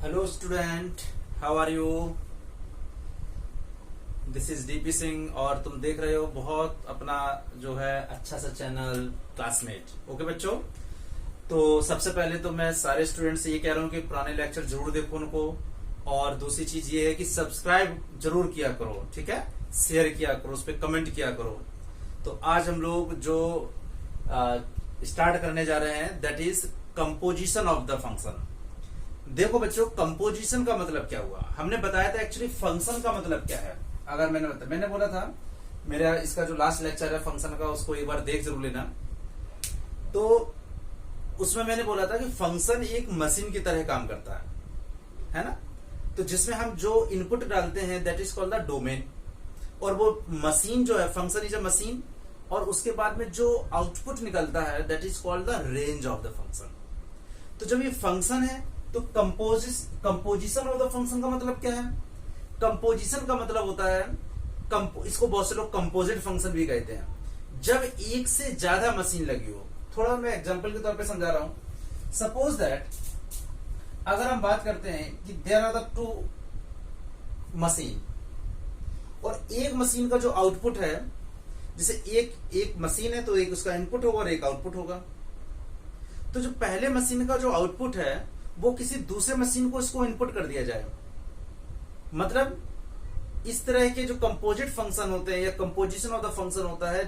Hello student, how are you? This is D P Singh और तुम देख रहे हो बहुत अपना जो है अच्छा सा चैनल क्लासमेट। ओके बच्चों, तो सबसे पहले तो मैं सारे स्टूडेंट्स से ये कह रहा हूँ कि पुराने लेक्चर जरूर देखो उनको, और दूसरी चीज ये है कि सब्सक्राइब जरूर किया करो, ठीक है? शेयर किया करो, उस पर कमेंट किया करो। तो आज हम लोग जो स्टार्ट करने जा रहे हैं that is composition of the function. देखो बच्चों, कंपोजिशन का मतलब क्या हुआ? हमने बताया था एक्चुअली फंक्शन का मतलब क्या है। अगर मैंने बोला था मेरा इसका जो लास्ट लेक्चर है फंक्शन का, उसको एक बार देख जरूर लेना। तो उसमें मैंने बोला था कि फंक्शन एक मशीन की तरह काम करता है ना? तो जिसमें हम जो इनपुट डालते हैं that is called the domain, और वो मशीन जो है, फंक्शन इज अ मशीन, और उसके बाद में जो आउटपुट निकलता है that is called the range of the function. तो जब ये फंक्शन है तो कंपोजिशन ऑफ द फंक्शन का मतलब क्या है? कंपोजिशन का मतलब होता है, इसको बहुत से लोग कंपोजिट फंक्शन भी कहते हैं, जब एक से ज्यादा मशीन लगी हो। थोड़ा मैं एग्जांपल के तौर पे समझा रहा हूं। सपोज दैट अगर हम बात करते हैं कि there are the two machine, और एक मशीन का जो आउटपुट है, जैसे एक मशीन है तो एक उसका इनपुट होगा और एक आउटपुट होगा। तो जो पहले मशीन का जो आउटपुट है वो किसी दूसरे मशीन को इसको इनपुट कर दिया जाए। मतलब इस तरह के जो कंपोजिट फंक्शन होते हैं या कंपोजिशन ऑफ द फंक्शन होता है,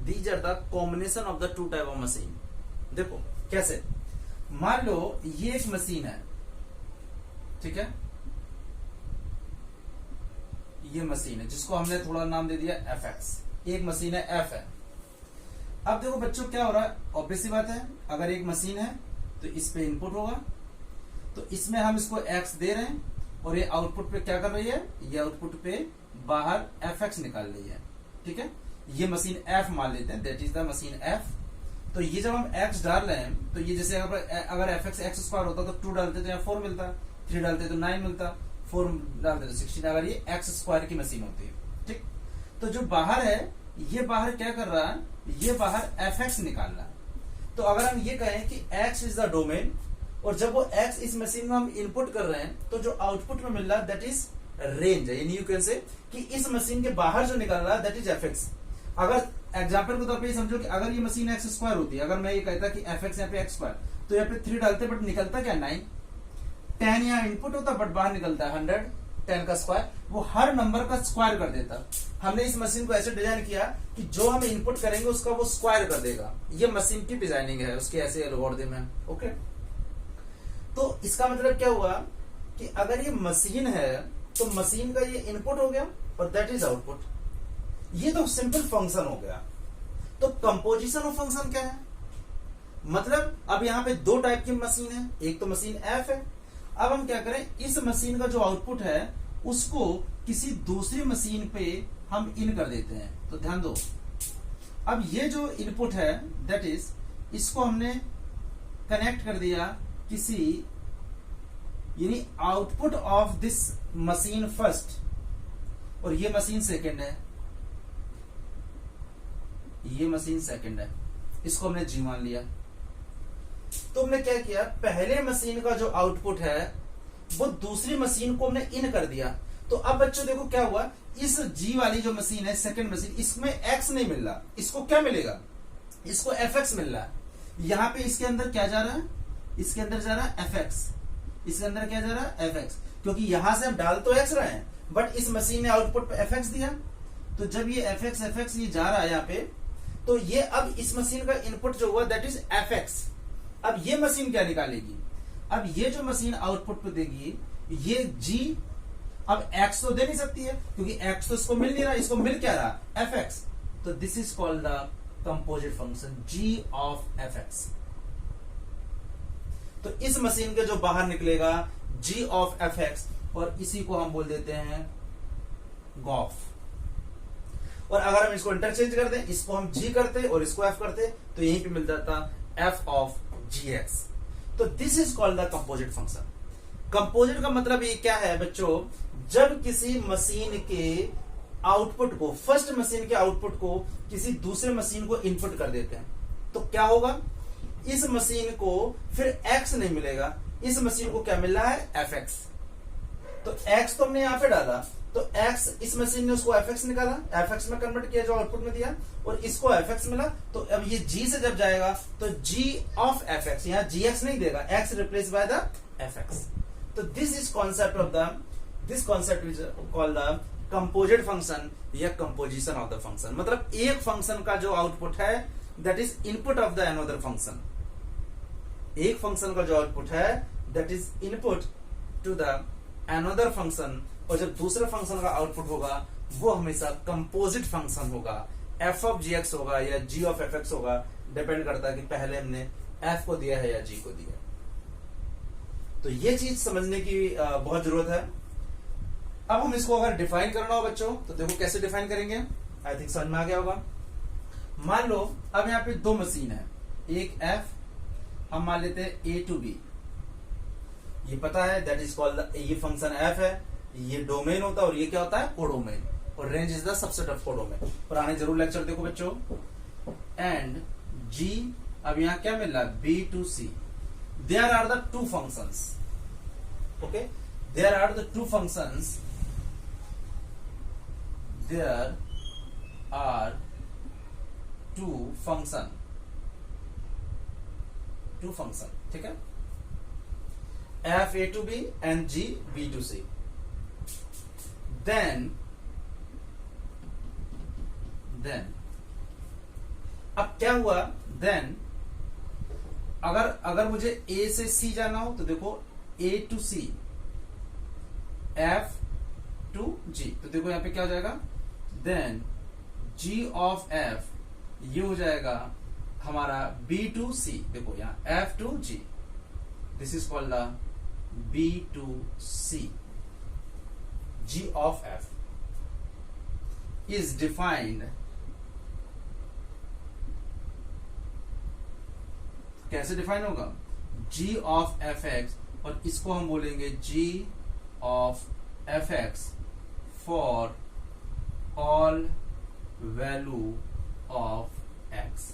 these are the combination of the two type of machine. देखो कैसे, मान लो ये एक मशीन है, ठीक है? ये मशीन है जिसको हमने थोड़ा नाम दे दिया fx। एक मशीन है f है। अब देखो बच्चों क्या हो रहा है, ऑब्वियस सी बात है, अगर एक मशीन है तो इस पे इनपुट होगा, तो इसमें हम इसको x दे रहे हैं, और ये आउटपुट पे क्या कर रही है, ये आउटपुट पे बाहर fx निकाल रही है, ठीक है? ये मशीन f मान लेते हैं, that is the machine f। तो ये जब हम x डाल रहे हैं तो ये जैसे अगर fx x स्क्वायर होता तो 2 डालते तो यहाँ 4 मिलता, 3 डालते तो 9 मिलता, 4 डालते तो 16, अगर ये x स्क्वायर की मशीन होती है, ठीक? तो जो बाहर है, ये बाहर क्या कर रहा है, ये बाहर fx निकाल रहा है। तो अगर हम ये कहें कि x इज द डोमेन, और जब वो x इस मशीन में हम इनपुट कर रहे हैं तो जो आउटपुट में मिल रहा है दैट इज रेंज है। यानी यू कैन से कि इस मशीन के बाहर जो निकल रहा है दैट इज fx। अगर एग्जांपल के तौर पे समझो कि अगर ये मशीन x स्क्वायर होती है, अगर मैं ये कहता कि fx यहाँ पे x स्क्वायर, तो यहाँ पे 3 डालते बट निकलता क्या 9, 10 यहाँ इनपुट होता बट बाहर निकलता है 100, 10 का स्क्वायर, वो हर नंबर का स्क्वायर कर देता। हमने इस मशीन को ऐसे डिजाइन किया कि जो हम इनपुट करेंगे उसका वो स्क्वायर कर देगा। ये मशीन की डिजाइनिंग है, उसके ऐसे एल्गोरिथम है। ओके, तो इसका मतलब क्या हुआ कि अगर ये मशीन है तो मशीन का ये इनपुट हो गया और दैट इज आउटपुट। ये तो सिंपल फंक्शन हो गया। तो कंपोजिशन ऑफ फंक्शन क्या है? मतलब अब यहां पे 2 टाइप की मशीन है, एक तो मशीन f है। अब हम क्या करें, इस मशीन का जो आउटपुट है उसको किसी दूसरी मशीन पे हम इन कर देते हैं। तो ध्यान दो, अब ये जो इनपुट है दैट इज, इसको हमने कनेक्ट कर दिया किसी, यानी output of this machine first, और ये मशीन सेकंड है, ये मशीन सेकंड है, इसको हमने जी मान लिया। तो हमने क्या किया, पहले मशीन का जो आउटपुट है वो दूसरी मशीन को हमने इन कर दिया। तो अब बच्चों देखो क्या हुआ, इस जी वाली जो मशीन है सेकंड मशीन, इसमें x नहीं मिल रहा, इसको क्या मिलेगा, इसको fx मिल रहा है। यहां पे इसके अंदर क्या जा रहा है, इसके अंदर जा रहा है fx, इसके अंदर क्या जा रहा है fx, क्योंकि यहां से हम डाल तो x रहे हैं बट इस मशीन ने आउटपुट पे fx दिया। तो जब ये fx ये जा रहा है यहाँ पे, तो ये अब इस मशीन का इनपुट जो हुआ दैट इज fx। अब ये मशीन क्या निकालेगी, अब ये जो मशीन आउटपुट पे देगी ये g, अब x तो दे नहीं सकती है क्योंकि x तो इसको मिल नहीं रहा, इसको मिल क्या रहा fx। तो this is called the composite function g of fx। तो इस मशीन के जो बाहर निकलेगा g ऑफ fx, और इसी को हम बोल देते हैं गॉफ। और अगर हम इसको इंटरचेंज कर दें, इसको हम g करते और इसको f करते, तो यहीं पे मिल जाता f ऑफ gx। तो this is called the composite function. Composite का मतलब ये क्या है बच्चों, जब किसी मशीन के आउटपुट को, फर्स्ट मशीन के आउटपुट को किसी दूसरे मशीन को इनपुट कर देते हैं, तो क्या होगा, इस मशीन को फिर x नहीं मिलेगा, इस मशीन को क्या मिल रहा है, एफ एक्स। तो एक्स तो हमने यहां पे डाला, तो एक्स इस मशीन ने उसको एफ एक्स निकाला, एफ एक्स में कन्वर्ट किया जो आउटपुट में दिया, और इसको एफ एक्स मिला। तो अब ये जी से जब जाएगा तो जी ऑफ एफ एक्स, यहां जी एक्स नहीं देगा, x replace by the f x. तो this concept is called the composite function या कंपोजिशन ऑफ द फंक्शन। मतलब एक फंक्शन का जो आउटपुट है that is input of the another function. एक फंक्शन का जो आउटपुट है that is input to the another function, और जब दूसरे फंक्शन का आउटपुट होगा वो हमेशा कंपोजिट फंक्शन होगा, एफ ऑफ जी एक्स होगा या जी ऑफ एफ एक्स होगा, डिपेंड करता है कि पहले हमने एफ को दिया है या जी को दिया है। तो ये चीज समझने की बहुत जरूरत है। अब हम इसको अगर डिफाइन करना हो बच्चों, तो देखो कैसे डिफाइन करेंगे, आई थिंक समझ में आ गया होगा। मान लो अब यहाँ पे दो मशीन है, एक एफ, हम मान लेते हैं ए टू बी, ये पता है दैट इज कॉल्ड, ये फंक्शन एफ है, ये डोमेन होता है, और ये क्या होता है, कोडोमेन, और range is the subset of codomain. पुराने जरूर लेक्चर देखो बच्चों। एंड जी, अब यहां क्या मिल रहा है, B to C, there are the two functions, okay, there are the two functions, there are two function, ठीक है, F A to B and G B to C. Then अब क्या हुआ, देन अगर मुझे ए से सी जाना हो तो देखो ए टू सी, एफ टू जी, तो देखो यहां पे क्या हो जाएगा, देन जी ऑफ एफ ये हो जाएगा हमारा बी टू सी, देखो यहां F to G, this is called the B to C. G of f is defined, कैसे डिफाइन होगा, G of fx, और इसको हम बोलेंगे G of fx for all value of x।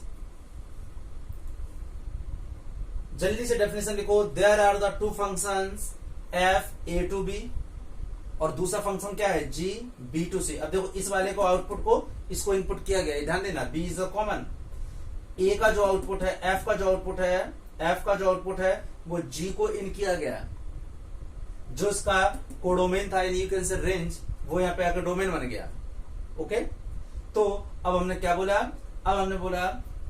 जल्दी से डेफिनेशन लिखो, there are the two functions f a to b, और दूसरा फंक्शन क्या है, जी बी टू सी। अब देखो इस वाले को आउटपुट को इसको इनपुट किया गया है, ध्यान देना, बी इज द कॉमन, ए का जो आउटपुट है, एफ का जो आउटपुट है वो जी को इन किया गया, जो इसका कोडोमेन था, यू कैन से रेंज, वो यहाँ पे आकर डोमेन बन गया, ओके। तो अब हमने क्या बोला,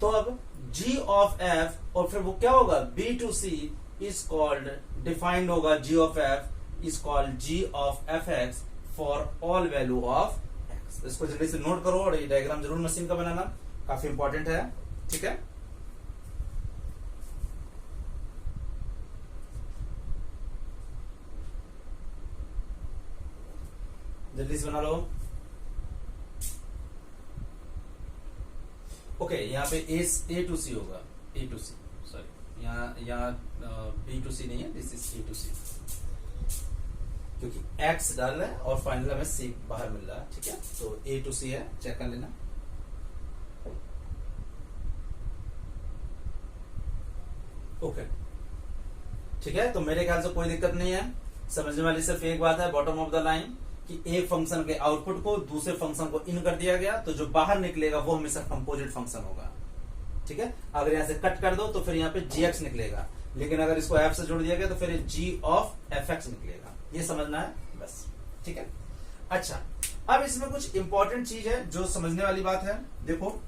तो अब जी ऑफ एफ, और फिर वो क्या होगा, b to c is called, defined होगा, g of f is called g of fx for all value of x। इसको जल्दी से नोट करो, और ये डायग्राम जरूर मशीन का बनाना, काफी इंपॉर्टेंट है, ठीक है। जल्दी से बना लो। ओके, यहाँ पे ए टू सी होगा, ए टू सी, सॉरी यहाँ बी टू सी नहीं है, दिस इज ए टू सी, क्योंकि x डाल रहा है और फाइनल हमें c बाहर मिल रहा है, ठीक है। तो a टू c है, चेक कर लेना। ओके, ठीक है। तो मेरे ख्याल से कोई दिक्कत नहीं है, समझने वाली सिर्फ एक बात है, बॉटम ऑफ द लाइन, कि एक फंक्शन के आउटपुट को दूसरे फंक्शन को इन कर दिया गया, तो जो बाहर निकलेगा वो हमेशा कंपोजिट फंक्शन होगा, ठीक है। अगर यहां से कट कर दो तो फिर यहाँ पे gx निकलेगा, लेकिन अगर इसको f से जोड़ दिया गया तो फिर g ऑफ fx निकलेगा, ये समझना है बस, ठीक है। अच्छा, अब इसमें कुछ इंपॉर्टेंट चीज है जो समझने वाली बात है, देखो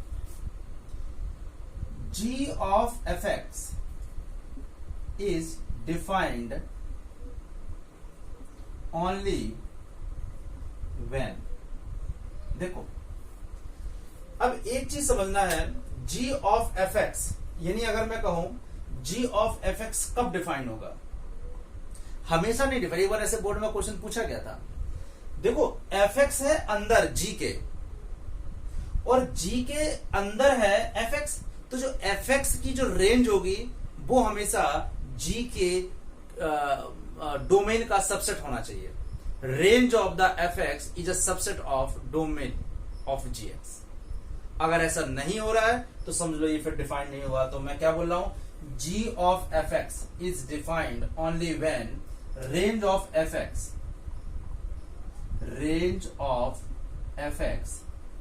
g of fx is defined only when, देखो अब एक चीज समझना है, g ऑफ fx, यानी अगर मैं कहूं g ऑफ fx कब डिफाइन होगा, हमेशा नहीं डिफाइन। एक बार ऐसे बोर्ड में क्वेश्चन पूछा गया था, देखो fx है अंदर g के, और g के अंदर है fx, तो जो fx की जो रेंज होगी वो हमेशा g के डोमेन का सबसेट होना चाहिए। Range of the fx is a subset of domain of gx। अगर ऐसा नहीं हो रहा है तो समझ लो ये फिर डिफाइंड नहीं होगा। तो मैं क्या बोल रहा हूं g of fx is defined only when range of fx,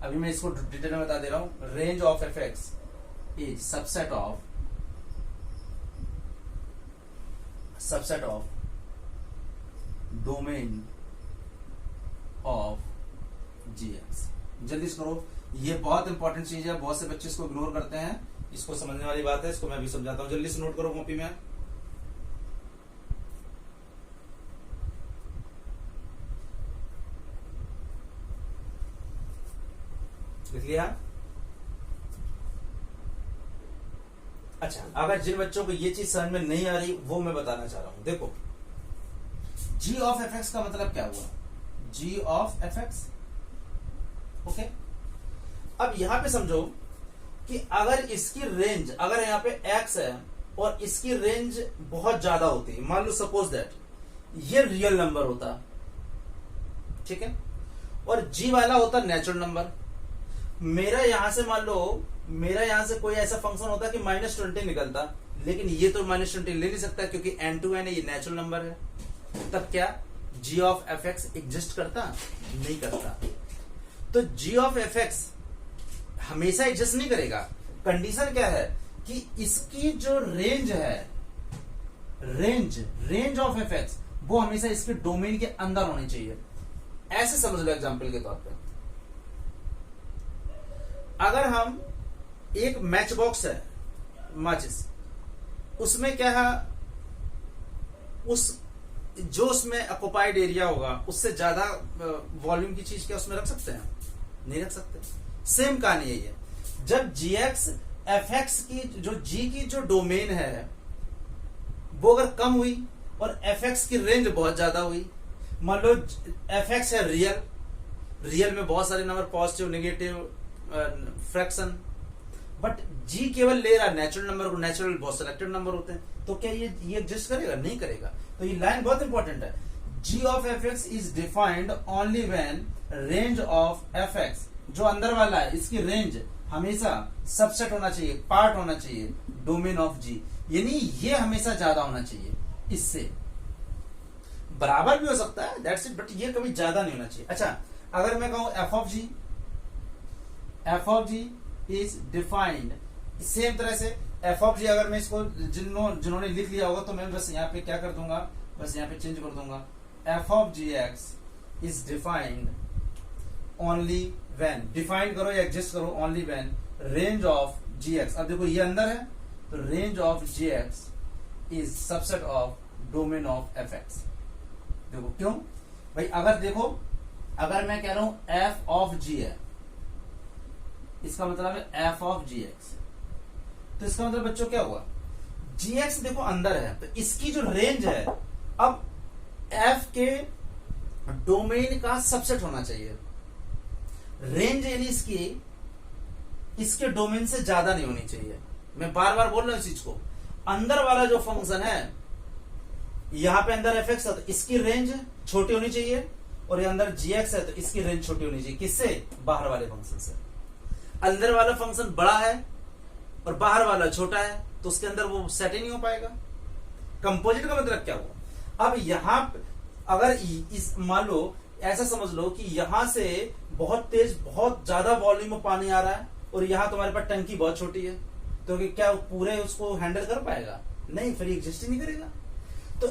अभी मैं इसको डिटेल में बता दे रहा हूं, range of fx is subset of domain of gx। जल्दी से करो, ये बहुत इंपॉर्टेंट चीज है, बहुत से बच्चे इसको इग्नोर करते हैं, इसको समझने वाली बात है, इसको मैं भी समझाता हूं, जल्दी से नोट करो कॉपी में। लिख लिया? अच्छा, अगर जिन बच्चों को ये चीज समझ में नहीं आ रही वो मैं बताना चाह रहा हूं। देखो, g ऑफ fx का मतलब क्या हुआ? g of fx, okay. अब यहां पे समझो कि अगर इसकी रेंज, अगर यहां पे x है और इसकी रेंज बहुत ज्यादा होती है, मान लो सपोज दैट ये रियल नंबर होता, ठीक है, और g वाला होता नेचुरल नंबर। मेरा यहां से मान लो, मेरा यहां से कोई ऐसा फंक्शन होता कि -20 निकलता, लेकिन ये तो -20 ले नहीं सकता क्योंकि n2n ये नेचुरल नंबर है, तब क्या g ऑफ fx एग्जिस्ट करता? नहीं करता। तो g ऑफ fx हमेशा एग्जिस्ट नहीं करेगा। कंडीशन क्या है कि इसकी जो रेंज है, रेंज ऑफ fx, वो हमेशा इसके डोमेन के अंदर होनी चाहिए। ऐसे समझ लो एग्जांपल के तौर पे, अगर हम एक मैच बॉक्स है, माचिस, उसमें क्या है, उस जो उसमें ऑक्युपाइड एरिया होगा उससे ज्यादा वॉल्यूम की चीज क्या उसमें रख सकते हैं? नहीं रख सकते। सेम कहानी है ये, जब gx fx की जो g की जो डोमेन है वो अगर कम हुई और fx की रेंज बहुत ज्यादा हुई, मान लो fx है रियल में बहुत सारे number, positive, negative, fraction, but g केवल ले रहा नेचुरल नंबर को, नेचुरल बहुत सिलेक्टेड नंबर होते हैं, तो क्या ये एग्जिस्ट करेगा? नहीं करेगा। तो ये लाइन बहुत इंपॉर्टेंट है, g of fx is defined only when range of fx, जो अंदर वाला है इसकी रेंज हमेशा सबसेट होना चाहिए, पार्ट होना चाहिए डोमेन ऑफ g, यानी ये हमेशा ज्यादा होना चाहिए, इससे बराबर भी हो सकता है, दैट्स इट, बट ये कभी ज्यादा नहीं होना चाहिए। अच्छा, अगर मैं कहूं f of g is defined, same तरह से f ऑफ g, अगर मैं इसको जिन्होंने लिख लिया होगा तो मैं बस यहाँ पे क्या कर दूंगा, बस यहाँ पे चेंज कर दूंगा, f of gx is defined only when, define करो या एग्जिस्ट करो, only when range of gx, अब देखो ये अंदर है तो range of gx is subset of domain of fx। देखो क्यों भाई, अगर देखो, अगर मैं कह रहा हूं f ऑफ g है, इसका मतलब है f ऑफ gx, तो इसका मतलब बच्चों क्या हुआ, gx देखो अंदर है तो इसकी जो रेंज है अब f के डोमेन का सबसेट होना चाहिए। रेंज यानी इसके डोमेन से ज्यादा नहीं होनी चाहिए। मैं बार बार बोल रहा हूं इस चीज को, अंदर वाला जो फंक्शन है, यहां पे अंदर fx है तो इसकी रेंज छोटी होनी चाहिए, और ये अंदर gx है तो इसकी रेंज छोटी होनी चाहिए। किससे? बाहर वाले फंक्शन से। अंदर वाला फंक्शन बड़ा है और बाहर वाला छोटा है तो उसके अंदर वो सेट ही नहीं हो पाएगा। कंपोजिट का मतलब क्या हुआ, अब यहां अगर इस मान लो ऐसा समझ लो कि यहां से बहुत तेज, बहुत ज्यादा वॉल्यूम में पानी आ रहा है और यहां तुम्हारे पास टंकी बहुत छोटी है, तो क्या पूरे उसको हैंडल कर पाएगा? नहीं, फिर एग्जिस्ट ही नहीं करेगा। तो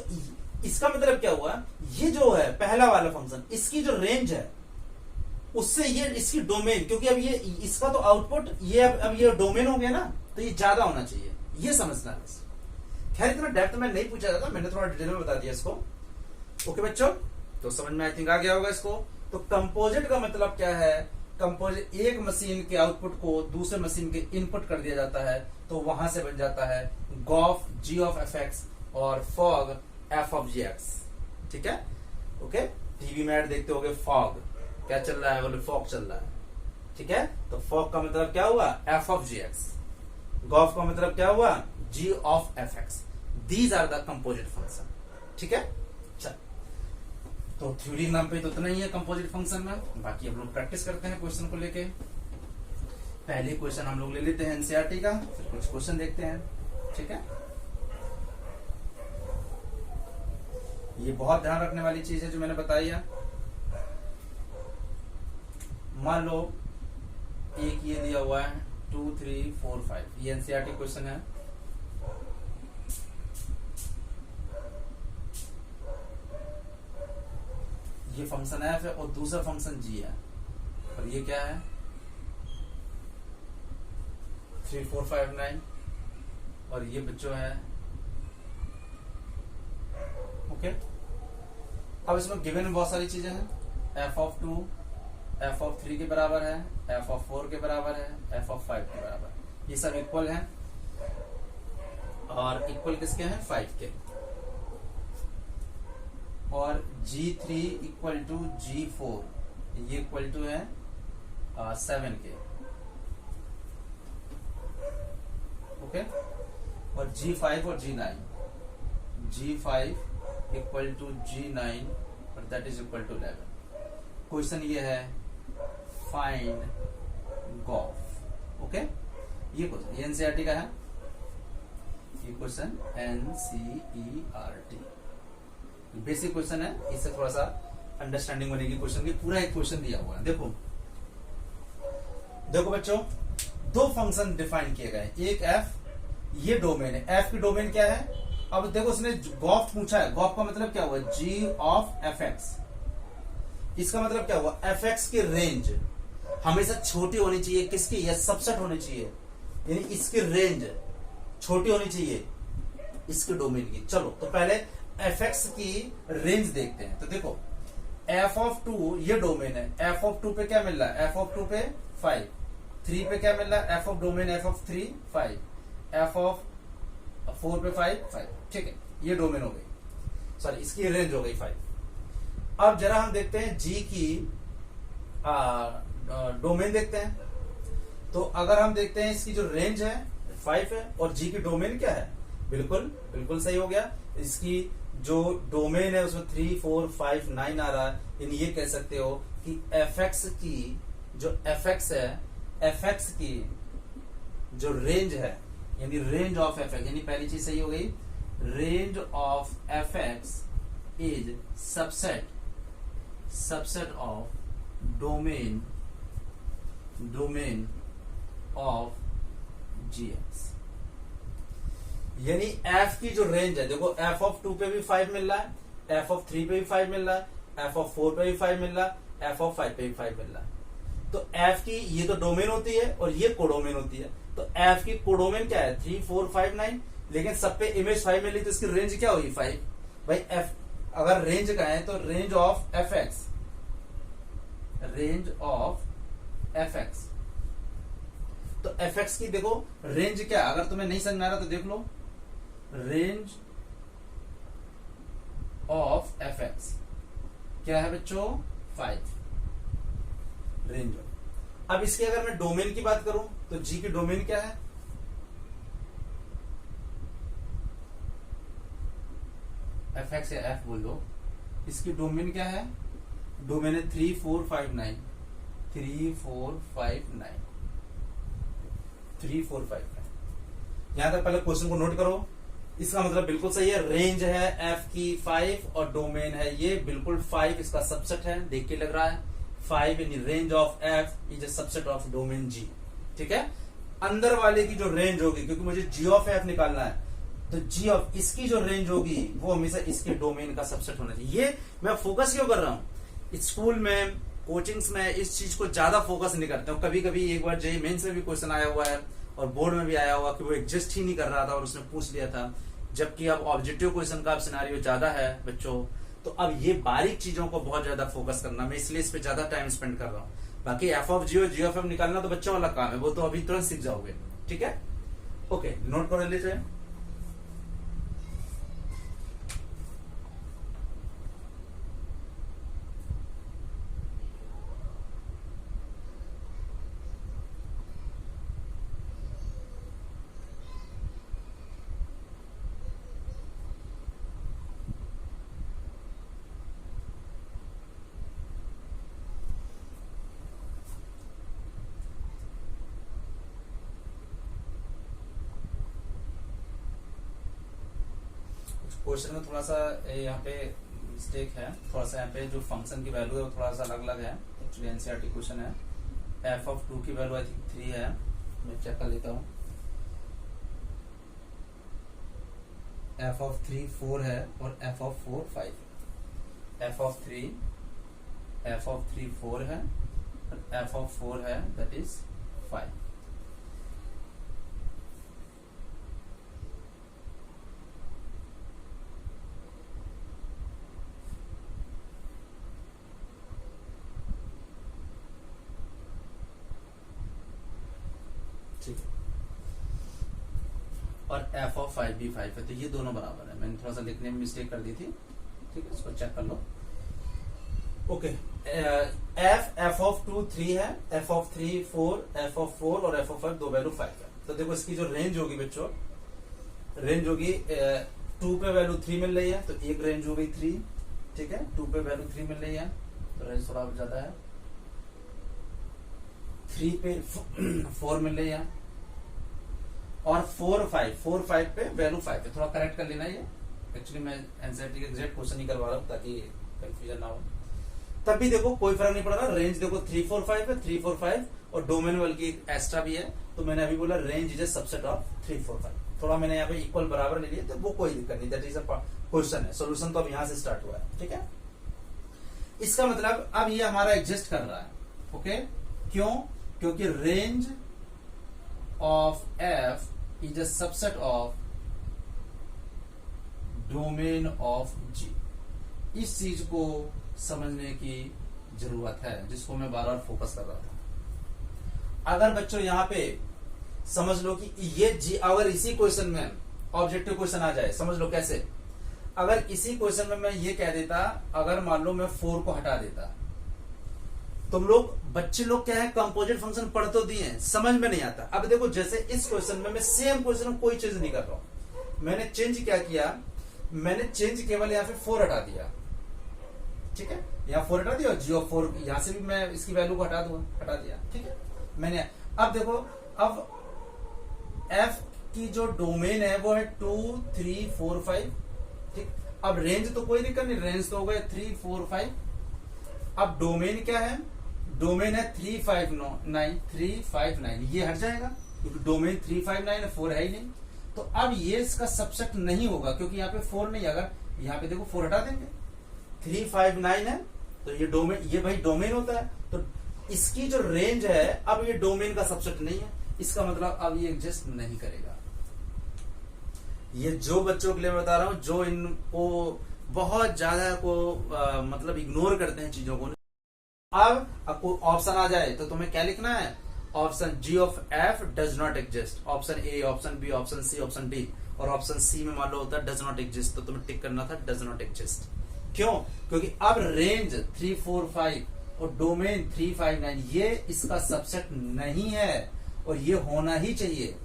इसका मतलब क्या हुआ, ये जो है पहला वाला फंक्शन, इसकी जो रेंज है उससे ये इसकी डोमेन, क्योंकि अब ये इसका तो आउटपुट, ये अब ये डोमेन हो गया ना, तो ये ज्यादा होना चाहिए, ये समझना है बस। खैर इतना डेप्थ में नहीं पूछा जाता, मैंने थोड़ा डिटेल में बता दिया इसको। ओके बच्चों, तो समझ में आई थिंक आ गया होगा इसको। तो कंपोजिट का मतलब क्या है, कंपोजिट एक मशीन के आउटपुट को दूसरे मशीन के इनपुट कर दिया जाता है, तो वहां से बन जाता है गॉफ g ऑफ fx और फॉग f ऑफ gx। ठीक है, ओके। टीवी में ऐड देखते होगे, फॉग क्या चल रहा है, बोले फॉग चल रहा है। ठीक है, तो फॉग का मतलब क्या हुआ, f ऑफ gx। गॉफ का मतलब क्या हुआ, g of fx। These are the composite function. ठीक है, चल तो थ्योरी नाम पे तो इतना ही है कंपोजिट फंक्शन में। बाकी हम लोग प्रैक्टिस करते हैं क्वेश्चन को लेके। पहले क्वेश्चन हम लोग ले लेते हैं एनसीईआरटी का, फिर कुछ क्वेश्चन देखते हैं। ठीक है, ये बहुत ध्यान रखने वाली चीज है जो मैंने बताई है। मान लो एक ये दिया हुआ है 2 3 4 5, ये एनसीईआरटी क्वेश्चन है। ये फंक्शन एफ है और दूसरा फंक्शन जी है, और ये क्या है 3 4 5 9, और ये बच्चों है ओके। अब इसमें गिवन बहुत सारी चीजें हैं। एफ ऑफ 2 एफ ऑफ 3 के बराबर है, एफ ऑफ 4 के बराबर है, एफ ऑफ 5 के बराबर है, ये सब इक्वल है। और इक्वल किसके हैं 5 के। और G3 इक्वल टू G4, ये इक्वल टू है 7 के ओके। और G5 और G9, G5 equal to G9 और that is equal to 11। Question ये है फाइंड गॉफ ओके। ये क्वेश्चन ये एनसीईआरटी का है, ये क्वेश्चन एनसीईआरटी बेसिक क्वेश्चन है, इससे थोड़ा सा अंडरस्टैंडिंग बनेगी क्वेश्चन की। पूरा एक क्वेश्चन दिया हुआ है, देखो देखो बच्चों, दो फंक्शन डिफाइन किए गए, एक एफ, ये डोमेन है, एफ की डोमेन क्या है। अब देखो उसने गॉफ पूछा है, गॉफ का मतलब क्या हुआ जी ऑफ एफ एक्स। इसका मतलब क्या हुआ एफ एक्स की रेंज हमेशा छोटी होनी चाहिए, किसकी या सबसेट होनी चाहिए, यानी इसकी रेंज छोटी होनी चाहिए इसके डोमेन की। चलो तो पहले एफ एक्स की रेंज देखते हैं। तो देखो एफ ऑफ 2 ये डोमेन है, एफ ऑफ 2 पे क्या मिल रहा है, एफ ऑफ 2 पे 5, 3 पे क्या मिल रहा है, F of domain F of 3 5, F of 4 पे 5 5, ठीक है, ये डोमेन हो गई, सॉरी इसकी रेंज हो गई 5। अब जरा हम देखते हैं जी की डोमेन देखते हैं। तो अगर हम देखते हैं इसकी जो रेंज है 5 है और जी की डोमेन क्या है, बिल्कुल बिल्कुल सही हो गया। इसकी जो डोमेन है उसमें 3 4 5 9 आ रहा है, यानी ये कह सकते हो कि एफ एक्स की जो एफ एक्स है, एफ एक्स की जो रेंज है, यानी रेंज ऑफ एफ एक्स, यानी पहली चीज सही हो गई, range of F X is subset of domain of ji X. यानी एफ की जो रेंज है, देखो एफ ऑफ 2 पे भी 5 मिल रहा है, एफ ऑफ 3 पे भी 5 मिल रहा है, एफ ऑफ 4 पे भी 5 मिल रहा है, एफ ऑफ 5 पे भी 5 मिल रहा है। तो एफ की ये तो डोमेन होती है और ये कोडोमेन होती है। तो एफ की कोडोमेन क्या है 3 4 5 9, लेकिन सब पे इमेज 5 मिली तो इसकी रेंज क्या हुई 5। भाई एफ अगर रेंज का है तो range of F x, range of F x, तो एफ एक्स की देखो रेंज क्या, अगर तुम्हें नहीं समझ में आ रहा तो देख लो, रेंज ऑफ एफ एक्स क्या है बच्चों 5 रेंज। अब इसके अगर मैं डोमेन की बात करूं तो जी की डोमेन क्या है, एफ एक्स या एफ बोल दो, इसकी डोमेन क्या है, डोमेन है 3 4 5 9, 3 4 5 9, 3 4 5 9। यहां तक पहले क्वेश्चन को नोट करो, इसका मतलब बिल्कुल सही है, रेंज है एफ की 5 और डोमेन है ये बिल्कुल 5, इसका सबसेट है, देख के लग रहा है 5 in range of f is a subset of domain g. ठीक है, अंदर वाले की जो रेंज होगी, क्योंकि मुझे जी ऑफ एफ निकालना है, तो जी ऑफ इसकी जो रेंज होगी वो हमेशा इसके डोमेन का सबसेट होना चाहिए। ये मैं फोकस क्यों कर रहा हूं, स्कूल में कोचिंग्स में इस चीज को ज्यादा फोकस नहीं करते हो। कभी कभी एक बार जेईई मेंस में भी क्वेश्चन आया हुआ है और बोर्ड में भी आया हुआ कि वो एग्जिस्ट ही नहीं कर रहा था और उसने पूछ लिया था, जबकि अब ऑब्जेक्टिव क्वेश्चन का सिनेरियो ज्यादा है बच्चों। तो अब ये बारीक चीजों को बहुत ज्यादा फोकस करना, मैं इसलिए इस पे ज्यादा टाइम स्पेंड कर रहा हूँ। बाकी एफ ऑफ जी और जी ऑफ एफ निकालना तो बच्चों वाला काम है, वो तो अभी तुरंत सीख जाओगे। ठीक है, ओके, नोट कर लीजिए। क्वेश्चन में थोड़ा सा यहाँ पे मिस्टेक है, थोड़ा सा यहाँ पे जो फंक्शन की वैल्यू है वो थोड़ा सा अलग अलग है। एक्चुअली एनसीईआरटी क्वेश्चन है। एफ ऑफ 2 की वैल्यू आई थिंक 3 है, मैं चेक कर लेता हूँ। एफ ऑफ 3 4 है और एफ ऑफ 4 5 है। एफ ऑफ 3 4 है और एफ ऑफ 4 है, दैट इज 5। ठीक है, और एफ ऑफ 5 भी 5 है, तो ये दोनों बराबर है। मैंने थोड़ा सा लिखने में मिस्टेक कर दी थी, ठीक है, इसको चेक कर लो। ओके, एफ ऑफ 2 3 है, एफ ऑफ 3 4, एफ ऑफ 4 और एफ ऑफ 5 दो वैल्यू 5 है। तो देखो इसकी जो रेंज होगी बच्चों, रेंज होगी 2 पे वैल्यू 3 मिल रही है, तो एक रेंज हो गई 3, ठीक है। 2 पे वैल्यू 3 मिल रही है तो रेंज थोड़ा ज्यादा है। 3 पे 4 मिल रही है और 4 5 पे वैल्यू 5 है। थोड़ा करेक्ट कर लेना, ये एक्चुअली मैं एनसीईआरटी के एग्जैक्ट क्वेश्चन नहीं करवा रहा हूं ताकि कंफ्यूजन ना हो। तब भी देखो कोई फर्क नहीं पड़ रहा, रेंज देखो 3 4 5 है, 3 4 5 और डोमेन बल्कि एक्स्ट्रा भी है। तो मैंने अभी बोला range is a subset of 3 4 5। थोड़ा मैंने यहाँ पे इक्वल बराबर ले लिया, तो वो कोई दिक्कत नहीं, दैट इज अ क्वेश्चन है। सोल्यूशन तो अब यहां से स्टार्ट हुआ है, ठीक है। इसका मतलब अब ये हमारा एग्जिस्ट कर रहा है, ओके। क्यों? क्योंकि range of f is a subset of domain of g. इस चीज को समझने की जरूरत है, जिसको मैं बार बार फोकस कर रहा था। अगर बच्चों यहां पे समझ लो कि ये जी, अगर इसी क्वेश्चन में ऑब्जेक्टिव क्वेश्चन आ जाए, समझ लो कैसे। अगर इसी क्वेश्चन में मैं ये कह देता, अगर मान लो मैं 4 को हटा देता, तुम लोग बच्चे लोग क्या है, कंपोजिट फंक्शन पढ़ तो दिए हैं, समझ में नहीं आता। अब देखो जैसे इस क्वेश्चन में मैं सेम क्वेश्चन में कोई चीज नहीं कर रहा हूं, मैंने चेंज क्या किया, मैंने चेंज केवल यहाँ पे 4 हटा दिया, ठीक है। यहाँ 4 हटा दिया और जी ऑफ 4 यहां से भी मैं इसकी वैल्यू को हटा दिया, ठीक है। मैंने अब देखो, अब एफ की जो डोमेन है वो है 2 3 4 5, ठीक। अब रेंज तो कोई दिक्कत नहीं, रेंज तो हो गए 3 4 5। अब डोमेन क्या है, डोमेन है 3 5 9, ये हट जाएगा क्योंकि डोमेन 3 5 9 है, 4 है ही नहीं। तो अब ये इसका सबसेट नहीं होगा क्योंकि यहाँ पे 4 नहीं। अगर यहाँ पे देखो 4 हटा देंगे, 3 5 9 है, तो ये डोमेन, ये भाई डोमेन होता है, तो इसकी जो रेंज है अब ये डोमेन का सबसेट नहीं है। इसका मतलब अब ये एग्जिस्ट नहीं करेगा। ये जो बच्चों के लिए बता रहा हूं, जो इनको बहुत ज्यादा को मतलब इग्नोर करते हैं चीजों को। अब आपको ऑप्शन आ जाए तो तुम्हें क्या लिखना है, option G of F does not exist, option A, option B, option C, option D, और ऑप्शन सी में मान लो होता है डज नॉट एग्जिस्ट, तो तुम्हें टिक करना था डज नॉट एग्जिस्ट। क्यों? क्योंकि अब रेंज 3 4 5 और डोमेन 3 5 9 ये इसका सबसेट नहीं है और ये होना ही चाहिए,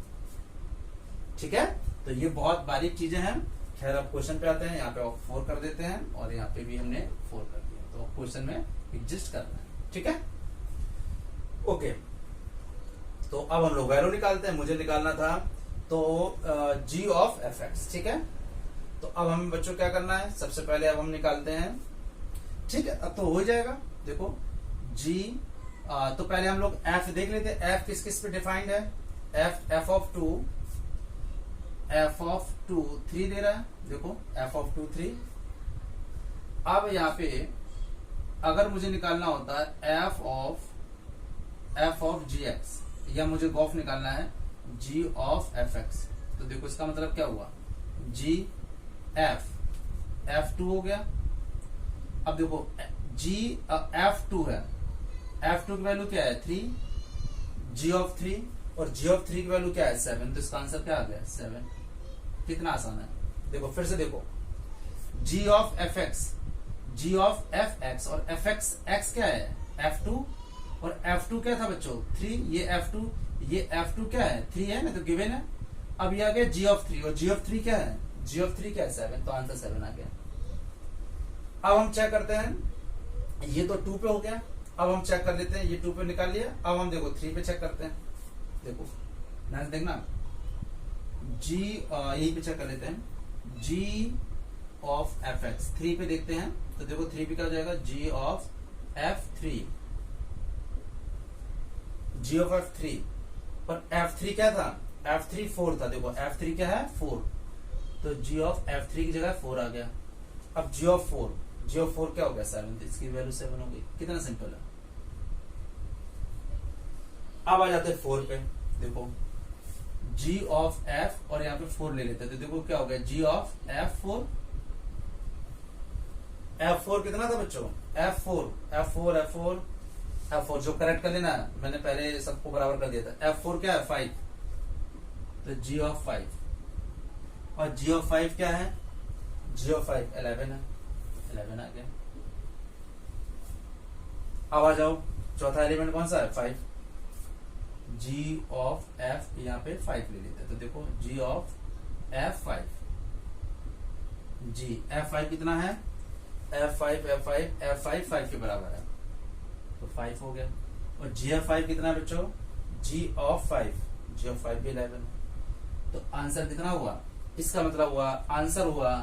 ठीक है। तो ये बहुत बारीक चीजें हैं। खैर अब क्वेश्चन पे आते हैं, यहाँ पे 4 कर देते हैं और यहाँ पे भी हमने 4 कर दिया, तो क्वेश्चन में एग्जिस्ट करना है, ठीक है। ओके, तो अब हम लोग वैल्यू निकालते हैं। मुझे निकालना था तो जी ऑफ एफ एक्स, ठीक है। तो अब हमें बच्चों क्या करना है, सबसे पहले अब हम निकालते हैं, ठीक है। अब तो हो जाएगा, देखो जी, तो पहले हम लोग एफ देख लेते हैं। एफ किस किस पे डिफाइंड है, एफ ऑफ 2 3 दे रहा है, देखो एफ ऑफ 2 3। अब यहाँ पे अगर मुझे निकालना होता है एफ ऑफ जी एक्स, या मुझे गॉफ निकालना है जी ऑफ एफ एक्स, तो देखो इसका मतलब क्या हुआ, जी एफ 2 हो गया। अब देखो जी एफ 2 है, एफ 2 की वैल्यू क्या है 3, जी ऑफ 3, और जी ऑफ 3 की वैल्यू क्या है 7, तो इसका आंसर क्या आ गया 7। कितना आसान है, देखो फिर से देखो, जी ऑफ एफ एक्स और एफ एक्स क्या है f2, और f2 क्या था बच्चों 3, ये f2 क्या है 3 है ना, तो गिवन है। अब ये आ गया g ऑफ 3, और g ऑफ 3 क्या है, 7, तो आंसर 7 आ गया। अब हम चेक करते हैं, ये तो 2 पे हो गया, अब हम चेक कर लेते हैं, ये 2 पे निकाल लिया। अब हम देखो 3 पे चेक करते हैं, देखो ध्यान से देखना, जी यही पे चेक कर लेते हैं, जी ऑफ एफ एक्स, 3 पे देखते हैं तो देखो 3 पे क्या हो जाएगा, जी of F3, ji of F3, पर F3 क्या था, F3 4 था, देखो F3 क्या है 4, तो जी ऑफ F3 की जगह 4 आ गया। अब जी ऑफ 4 क्या हो गया 7, इसकी वैल्यू 7 हो गई, कितना सिंपल है। अब आ जाते हैं 4 पे, देखो जी ऑफ F और यहाँ पे 4 ले लेते हैं, तो देखो क्या हो गया, जी ऑफ F4, F4 कितना था बच्चों, F4 जो करेक्ट कर लेना, मैंने पहले सबको बराबर कर दिया था। F4 क्या है 5, तो जी ऑफ 5, और जी ऑफ 5 क्या है, जी ऑफ 5 11 है, 11 आ गया। अब आ जाओ चौथा एलिमेंट कौन सा है 5, जी ऑफ F यहाँ पे 5 ले लेते हैं, तो देखो जी ऑफ F5, जी F5 कितना है, F5 5 के बराबर है, तो 5 हो गया। और जी ऑफ 5 कितना है बच्चों, जी ऑफ 5 भी 11 है, तो आंसर कितना हुआ, इसका मतलब हुआ आंसर हुआ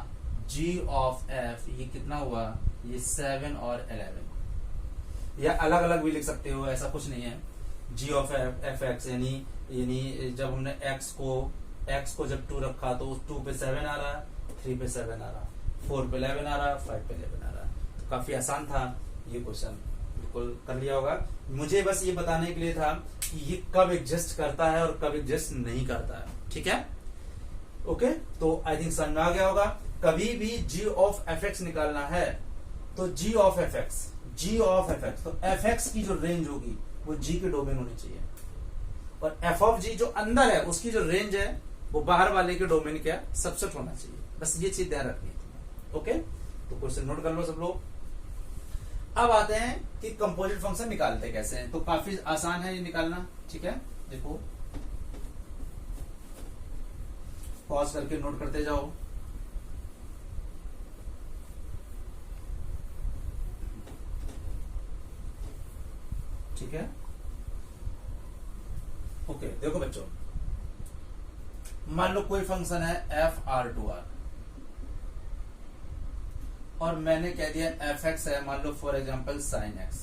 जी ऑफ F, ये कितना हुआ, ये 7 और 11, या अलग अलग भी लिख सकते हो, ऐसा कुछ नहीं है। जी ऑफ एफ एक्स यानी जब हमने x को जब 2 रखा तो 2 पे 7 आ रहा, 3 पे 7 आ रहा, 4 पे 11 आ रहा, 5 पे 11 आ रहा, तो काफी आसान था ये क्वेश्चन, बिल्कुल कर लिया होगा। मुझे बस ये बताने के लिए था कि ये कब एग्जिस्ट करता है और कब एग्जिस्ट नहीं करता है, ठीक है। ओके, तो आई थिंक समझ आ गया होगा। कभी भी जी ऑफ एफ एक्स निकालना है तो जी ऑफ एफ एक्स, तो एफ एक्स की जो रेंज होगी वो जी के डोमेन होनी चाहिए, और एफ ऑफ जी जो अंदर है उसकी जो रेंज है वो बाहर वाले के डोमेन का सबसेट होना चाहिए, बस ये चीज ध्यान रखनी है। ओके, तो क्वेश्चन नोट कर लो सब लोग। अब आते हैं कि कंपोजिट फंक्शन निकालते कैसे हैं, तो काफी आसान है ये निकालना, ठीक है। देखो पॉज करके नोट करते जाओ। ठीक है, ओके, देखो बच्चों, मान लो कोई फंक्शन है FR2R और मैंने कह दिया fx है, मान लो फॉर एग्जांपल sin x,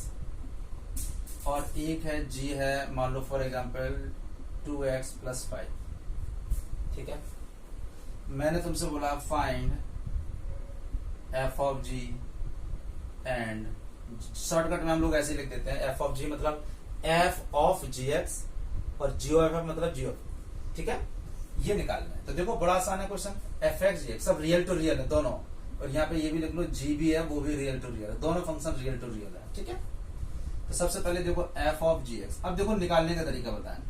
और एक है g है, मान लो फॉर एग्जांपल 2x + 5, ठीक है। मैंने तुमसे बोला find f of g and, shortcut में हम लोग ऐसे लिख देते हैं, f ऑफ g मतलब f ऑफ gx और g ऑफ f मतलब g ऑफ, ठीक है, ये निकालना है। तो देखो बड़ा आसान है क्वेश्चन, fx gx सब रियल टू रियल है दोनों, और यहाँ पे ये भी लिख लो g भी है वो भी रियल टू रियल है, दोनों फंक्शन रियल टू रियल है, ठीक है। तो सबसे पहले देखो f ऑफ gx, अब देखो निकालने का तरीका बताएं।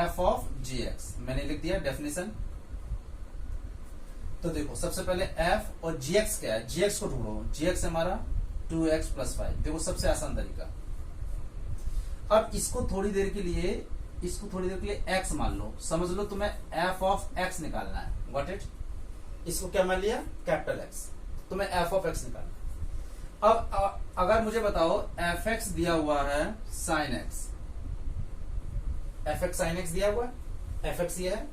f ऑफ gx मैंने लिख दिया डेफिनेशन, तो देखो सबसे पहले f और gx क्या है, gx को ढूंढो, gx हमारा 2x + 5, देखो सबसे आसान तरीका। अब इसको थोड़ी देर के लिए x मान लो, समझ लो तुम्हें f ऑफ x निकालना है, गॉट इट। इसको क्या मान लिया, कैपिटल X, तुम्हें f ऑफ x निकालना। अब अगर मुझे बताओ fx दिया हुआ है sin x, fx sin x दिया हुआ है, fx ये है,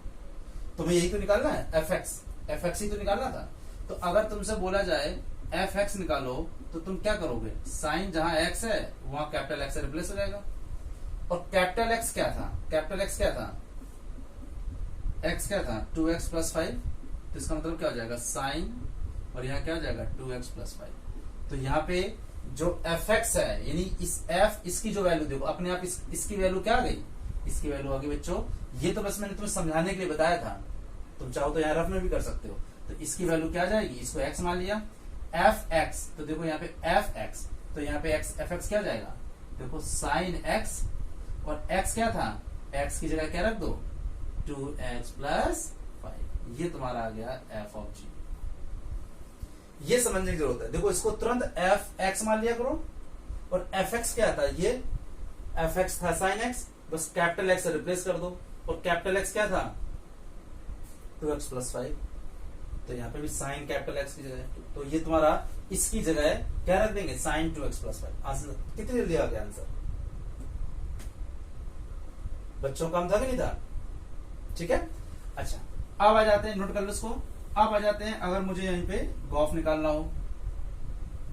तुम्हें यही तो निकालना है, fx ही तो निकालना था। तो अगर तुमसे बोला जाए fx निकालो तो तुम क्या करोगे, साइन जहां x है वहां कैपिटल X से रिप्लेस हो जाएगा, और कैपिटल X क्या था, x क्या था 2x + 5, तो इसका मतलब क्या हो जाएगा साइन, और यहाँ क्या हो जाएगा 2x + 5। तो यहाँ पे जो fx है यानी इस f, इसकी जो वैल्यू देखो अपने आप, इसकी वैल्यू क्या आ गई, इसकी वैल्यू आ गई बच्चों, ये तो बस मैंने तुम्हें समझाने के लिए बताया था, तुम चाहो तो यहाँ रफ में भी कर सकते हो। तो इसकी वैल्यू क्या आ जाएगी, इसको x मान लिया, fx, तो देखो यहाँ पे fx, तो यहाँ पे fx क्या जाएगा, देखो sin x, और x क्या था, x की जगह क्या रख दो 2x + 5, ये तुम्हारा आ गया f ऑफ g। ये समझने की जरूरत है, देखो इसको तुरंत fx मान लिया करो, और fx क्या था, ये fx था sin x, बस कैपिटल X से रिप्लेस कर दो, और कैपिटल X क्या था 2x + 5, तो यहाँ पे भी साइन कैपिटल X की जगह, तो ये तुम्हारा इसकी जगह क्या रख देंगे, sin 2x + 5। आंसर कितनी जल्दी आ गया आंसर, बच्चों काम था कि नहीं था, ठीक है। अच्छा अब आ जाते हैं, नोट कर लो इसको, अब आ जाते हैं, अगर मुझे यहीं पे गॉफ निकालना हो,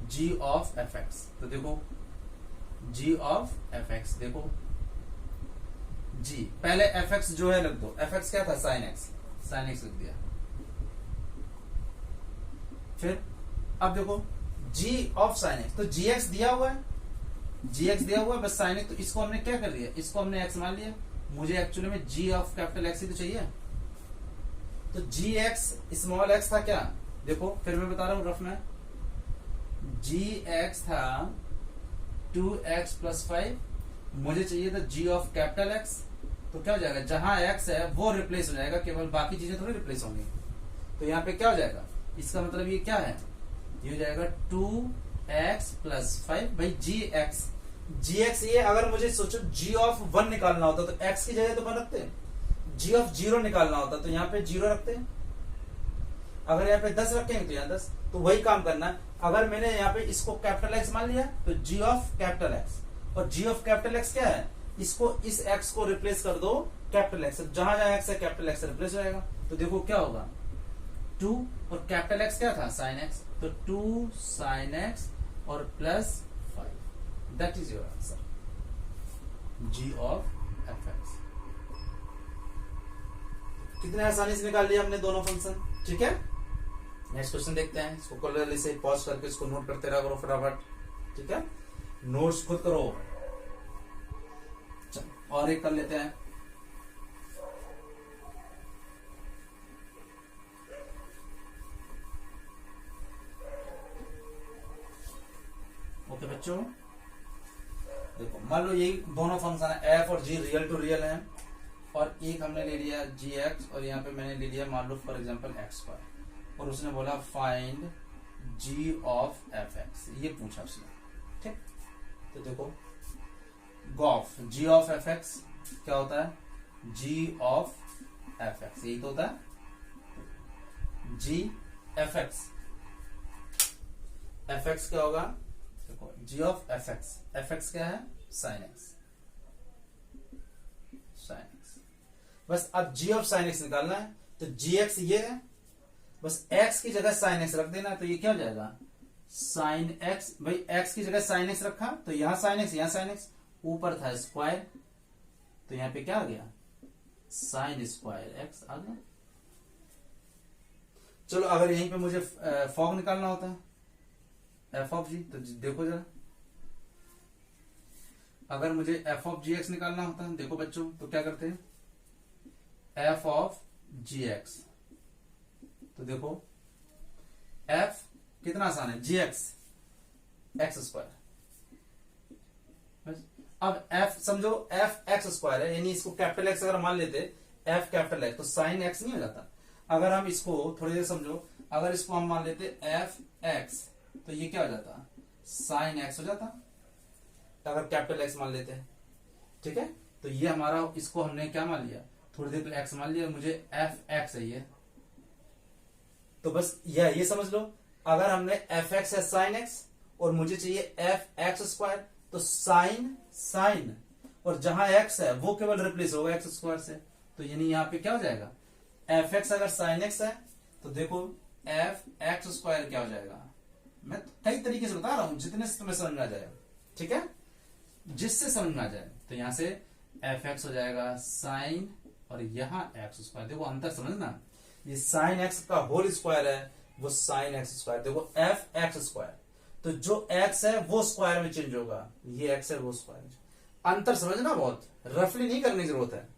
g ऑफ एफ एक्स, तो देखो g ऑफ एफ एक्स, देखो g, पहले एफ एक्स जो है लिख दो, एफ एक्स क्या था, साइन एक्स, साइन एक्स लिख दिया। फिर अब देखो g ऑफ साइन एक्स, तो जी एक्स दिया हुआ है, जी एक्स दिया हुआ है, बस साइन एक्स, तो इसको हमने क्या कर दिया, इसको हमने एक्स मान लिया, मुझे एक्चुअली में g ऑफ कैपिटल एक्स ही तो चाहिए। तो जी एक्स स्मॉल एक्स था क्या, देखो फिर मैं बता रहा हूं रफ में, जी एक्स था 2x + 5, मुझे चाहिए था g ऑफ कैपिटल एक्स, तो क्या हो जाएगा, जहां x है वो रिप्लेस हो जाएगा, केवल बाकी चीजें थोड़ी रिप्लेस होंगी। तो यहाँ पे क्या हो जाएगा, इसका मतलब ये क्या है, ये हो जाएगा 2x + 5 भाई जी एक्स ये अगर मुझे सोचो g ऑफ 1 निकालना होता तो x की जगह तो 1 रखते हैं, g ऑफ 0 निकालना होता तो यहाँ पे 0 रखते हैं, अगर यहाँ पे 10 रखेंगे तो यहाँ 10, तो वही काम करना है। अगर मैंने यहाँ पे इसको कैपिटल एक्स मान लिया तो g ऑफ कैपिटल एक्स, और g ऑफ कैपिटल एक्स क्या है, इसको इस x को रिप्लेस कर दो कैपिटल एक्स, जहां जहां x है कैपिटल एक्स रिप्लेस हो जाएगा, तो देखो क्या होगा 2, और कैपिटल एक्स क्या था, साइन एक्स, तो 2 साइन एक्स और +5, that is your answer, g of F x. कितने आसानी से निकाल लिया हमने दोनों फंक्शन, ठीक है। नेक्स्ट क्वेश्चन देखते हैं, इसको कलरली से पॉज करके इसको नोट करते रहा करो फटाफट, ठीक है, नोट्स खुद करो। चलो और एक कर लेते हैं, ओके बच्चों, देखो मान लो यही दोनों फंक्शन है, एफ और जी रियल टू रियल है, और एक हमने ले लिया जी एक्स, और यहाँ पे मैंने ले लिया मान लो फॉर एग्जाम्पल एक्स पर, और उसने बोला find G of F X, ये पूछा उसने, ठीक। तो देखो gof G of F X क्या होता है, जी ऑफ एफ एक्स, यही तो होता है जी एफ एक्स, एफ एक्स क्या होगा, देखो जी ऑफ एफ एक्स क्या है, साइन एक्स, साइन एक्स, बस अब g ऑफ साइन एक्स निकालना है, तो जी एक्स ये है, बस x की जगह साइन एक्स रख देना, तो ये क्या हो जाएगा, साइन एक्स, भाई x की जगह साइन एक्स रखा तो यहां साइन एक्स, यहां साइन एक्स, ऊपर था स्क्वायर, तो यहां पे क्या आ गया, साइन स्क्वायर एक्स आ गया। चलो अगर यहीं पे मुझे फॉग निकालना होता है, एफ ऑफ जी, तो देखो जरा, अगर मुझे एफ ऑफ जी एक्स निकालना होता है, देखो बच्चों तो क्या करते हैं, एफ ऑफ जी एक्स, तो देखो एफ कितना आसान है, जी एक्स एक्स स्क्वायर, अब एफ समझो एफ एक्स स्क्वायर है, यानी इसको कैपिटल एक्स अगर मान लेते एफ कैपिटल एक्स, तो साइन एक्स नहीं हो जाता। अगर हम इसको थोड़ी देर समझो, अगर इसको हम मान लेते एफ एक्स, तो ये क्या हो जाता, साइन एक्स हो जाता, अगर कैपिटल एक्स मान लेते हैं, ठीक है। तो ये हमारा, इसको हमने क्या मान लिया, थोड़ी देर पहले एक्स मान लिया, मुझे एफ एक्स है ये, तो बस ये समझ लो, अगर हमने एफ एक्स है साइन एक्स, और मुझे चाहिए एफ एक्स स्क्वायर, तो साइन साइन, और जहां एक्स है वो केवल रिप्लेस होगा एक्स स्क्वायर से, तो यानी यहां पे क्या हो जाएगा, एफ एक्स अगर साइन एक्स है, तो देखो एफ एक्स स्क्वायर क्या हो जाएगा, मैं कई तरीके से बता रहा हूं, जितने से तुम्हें समझ में आ जाए, ठीक है, जिससे समझ में आ जाए, तो यहां से एफ एक्स हो जाएगा साइन, और यहां एक्स स्क्वायर, देखो अंतर समझना, ये साइन एक्स का होल स्क्वायर है, वो साइन एक्स स्क्वायर, देखो एफ एक्स स्क्वायर, तो जो एक्स है वो स्क्वायर में चेंज होगा, ये एक्स है वो स्क्वायर, अंतर समझना, बहुत रफली नहीं करने की जरूरत है।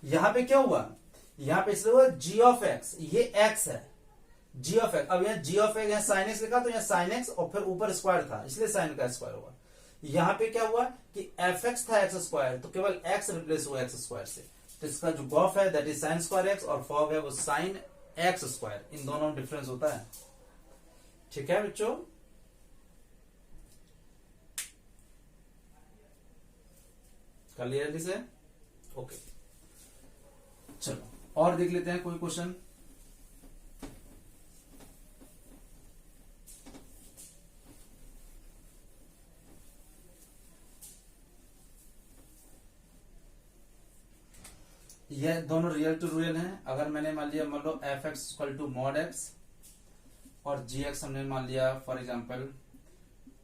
यहां पे क्या हुआ, यहां पे इसलिए हुआ जी ऑफ एक्स, ये एक्स है, जी ऑफ एक्स, अब यहाँ जी ऑफ एक्स, यहाँ साइन एक्स लिखा तो यहाँ साइन एक्स, और फिर ऊपर स्क्वायर था इसलिए साइन का स्क्वायर हुआ। यहां पे क्या हुआ कि एफ एक्स था एक्स स्क्वायर, तो केवल एक्स रिप्लेस हुआ एक्स स्क्वायर से, तो इसका जो गॉफ है that is sine square x, और फॉग है वो साइन एक्स स्क्वायर, इन दोनों में डिफरेंस होता है, ठीक है बच्चों। क्लियर से, ओके, चलो और देख लेते हैं कोई क्वेश्चन। ये दोनों रियल टू रियल हैं। अगर मैंने मान लिया मान लो f x equal to mod x और जी एक्स हमने मान लिया फॉर एग्जाम्पल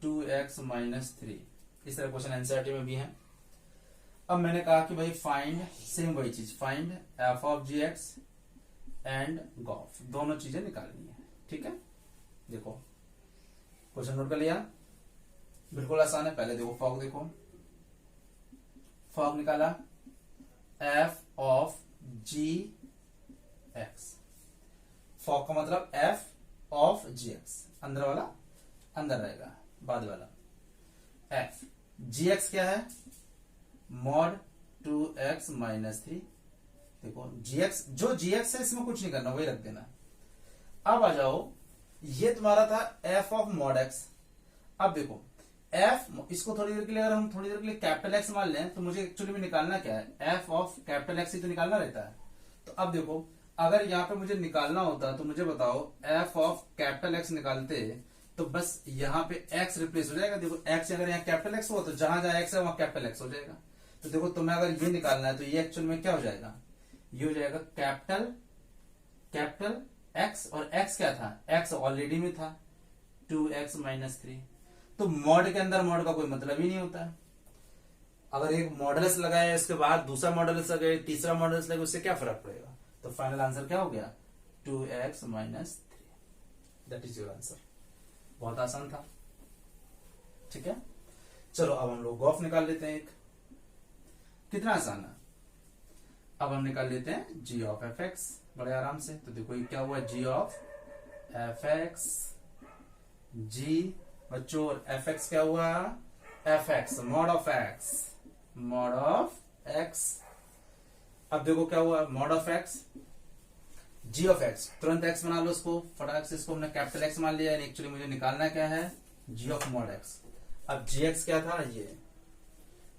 2x-3, इस तरह क्वेश्चन एनसीईआरटी में भी है। अब मैंने कहा कि भाई फाइंड, सेम वही चीज, find F of ji X and gof, दोनों चीजें निकालनी है। ठीक है, देखो क्वेश्चन नोट कर लिया, बिल्कुल आसान है। पहले देखो फॉग, देखो फॉग निकाला F of ji X, fog का मतलब एफ ऑफ जी एक्स, अंदर वाला अंदर रहेगा, बाद वाला एफ, जी एक्स क्या है मॉड 2x-3। देखो जी एक्स, जो जी एक्स है इसमें कुछ नहीं करना, वही रख देना। अब आ जाओ, ये तुम्हारा था एफ ऑफ मॉड एक्स। अब देखो एफ, इसको थोड़ी देर के लिए अगर हम थोड़ी देर के लिए कैपिटल एक्स मान लें तो मुझे एक्चुअली में निकालना क्या है, एफ ऑफ कैपिटल एक्स ही तो निकालना रहता है। तो अब देखो अगर यहाँ पे मुझे निकालना होता तो मुझे बताओ एफ ऑफ कैपिटल एक्स निकालते तो बस यहाँ पे x रिप्लेस हो जाएगा। देखो x अगर यहाँ कैपिटल x हो तो जहां जहां x है वहां कैपिटल x हो जाएगा। तो देखो तुम्हें अगर ये निकालना है तो ये एक्चुअल में क्या हो जाएगा, ये हो जाएगा कैपिटल x, और x क्या था, x ऑलरेडी में था 2x-3। तो मॉड के अंदर मॉड का कोई मतलब ही नहीं होता है। अगर एक मॉडल्स लगाए इसके बाद दूसरा मॉडल्स लगाए तीसरा मॉडल्स लगे, उससे क्या फर्क पड़ेगा। तो फाइनल आंसर क्या हो गया 2x-3, that is your answer. बहुत आसान था। ठीक है, चलो अब हम लोग गॉफ निकाल लेते हैं। एक कितना आसान है। अब हम निकाल लेते हैं जी ऑफ एफ एक्स बड़े आराम से। तो देखो ये क्या हुआ, जी ऑफ एफ एक्स, जी बच्चों, और एफ एक्स क्या हुआ, F X mod of X, mod of X. अब देखो क्या हुआ, mod of X, ji of X, तुरंत एक्स बना लो उसको, फटाक से इसको हमने कैपिटल एक्स मान लिया। एक्चुअली मुझे निकालना क्या है, जी ऑफ मॉड एक्स। अब जी एक्स क्या था ये,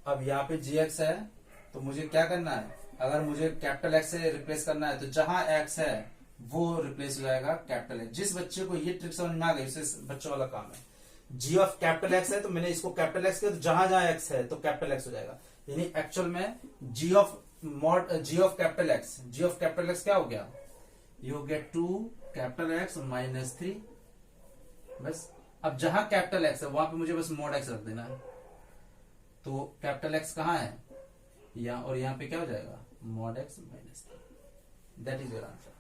अब यहाँ पे जी एक्स है तो मुझे क्या करना है, अगर मुझे कैपिटल एक्स से रिप्लेस करना है तो जहां एक्स है वो रिप्लेस हो जाएगा कैपिटल एक्स। जिस बच्चे को ये ट्रिक समझ में आ गई उसे बच्चों वाला काम है। जी ऑफ कैपिटल एक्स है तो मैंने इसको कैपिटल एक्स किया तो जहां जहां एक्स है तो कैपिटल एक्स हो जाएगा। यानी एक्चुअल में g of mod, g of capital x, ji of capital x क्या हो गया, ये हो गया 2x-3। बस अब जहां कैपिटल एक्स है वहां पे मुझे बस मॉड एक्स रख देना है। तो कैपिटल एक्स कहां है यहाँ, और यहाँ पे क्या हो जाएगा mod x-3, that is your answer.